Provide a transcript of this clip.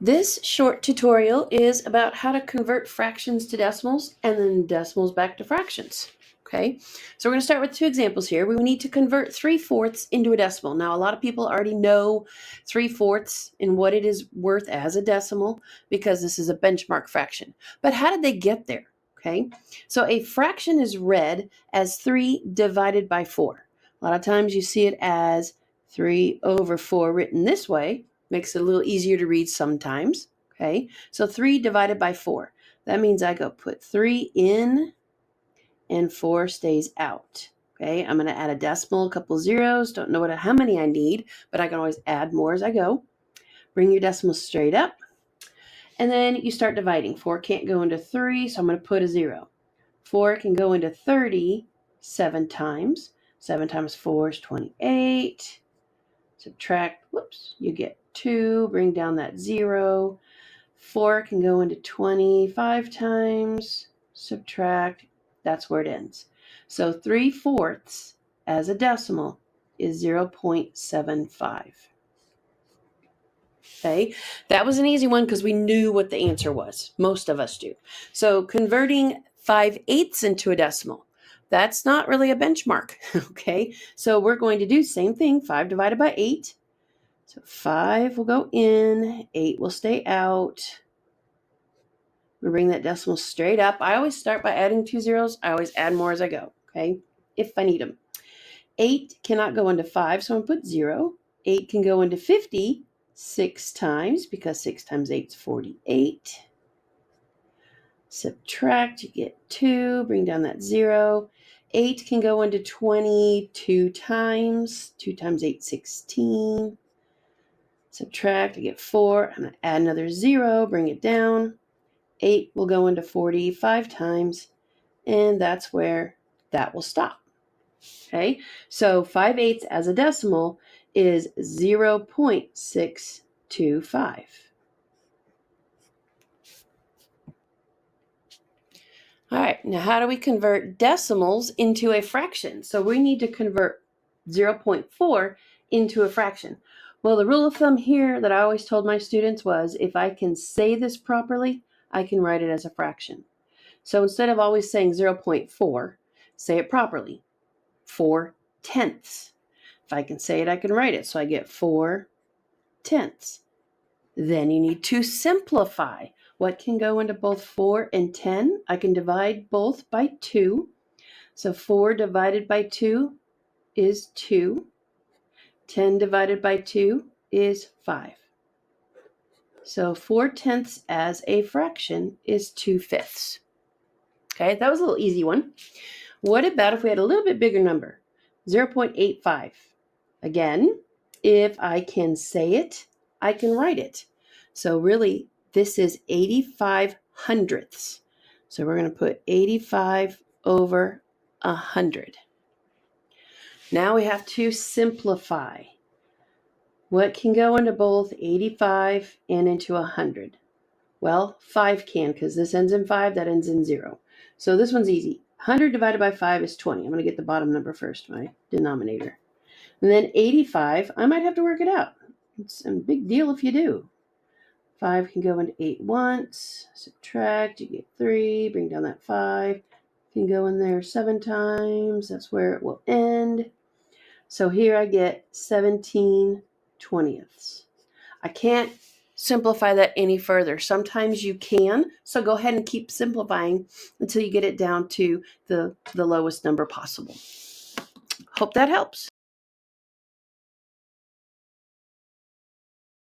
This short tutorial is about how to convert fractions to decimals and then decimals back to fractions. Okay, so we're going to start with two examples here. We need to convert 3/4 into a decimal. Now, a lot of people already know 3/4 and what it is worth as a decimal because this is a benchmark fraction. But how did they get there? Okay, so a fraction is read as 3 divided by 4. A lot of times you see it as 3/4 written this way. Makes it a little easier to read sometimes. Okay, so 3 divided by 4. That means I go put 3 in and 4 stays out. Okay, I'm going to add a decimal, a couple zeros. Don't know how many I need, but I can always add more as I go. Bring your decimal straight up. And then you start dividing. 4 can't go into 3, so I'm going to put a 0. 4 can go into 30 7 times. 7 times 4 is 28. Subtract, whoops, you get 2, bring down that 0. 4 can go into 25 times, subtract, that's where it ends. So 3/4 as a decimal is 0.75. Okay, that was an easy one because we knew what the answer was. Most of us do. So converting 5/8 into a decimal, that's not really a benchmark. Okay, so we're going to do the same thing, 5 divided by 8. So 5 will go in, 8 will stay out. We bring that decimal straight up. I always start by adding 2 zeros. I always add more as I go, okay, if I need them. 8 cannot go into 5, so I'm going to put 0. 8 can go into 50 6 times because 6 times 8 is 48. Subtract, you get 2. Bring down that 0. 8 can go into 22 times. 2 times 8 is 16. Subtract, I get 4. I'm going to add another 0. Bring it down. 8 will go into 45 times, and that's where that will stop. Okay, so 5/8 as a decimal is 0.625. All right, now how do we convert decimals into a fraction? So we need to convert 0.4 into a fraction. Well, the rule of thumb here that I always told my students was if I can say this properly, I can write it as a fraction. So instead of always saying 0.4, say it properly, 4/10. If I can say it, I can write it. So I get 4/10. Then you need to simplify. What can go into both 4 and 10? I can divide both by 2. So 4 divided by 2 is 2. 10 divided by 2 is 5. So 4/10 as a fraction is 2/5. Okay, that was a little easy one. What about if we had a little bit bigger number? 0.85. Again, if I can say it, I can write it. So really, this is 85 hundredths. So we're going to put 85 over 100. Now we have to simplify. What can go into both 85 and into 100? Well, 5 can because this ends in 5, that ends in 0. So this one's easy. 100 divided by 5 is 20. I'm going to get the bottom number first, my denominator. And then 85, I might have to work it out. It's a big deal if you do. 5 can go into 8 once. Subtract, you get 3. Bring down that 5. Can go in there 7 times. That's where it will end. So here I get 17/20. I can't simplify that any further. Sometimes you can, so go ahead and keep simplifying until you get it down to the lowest number possible. Hope that helps.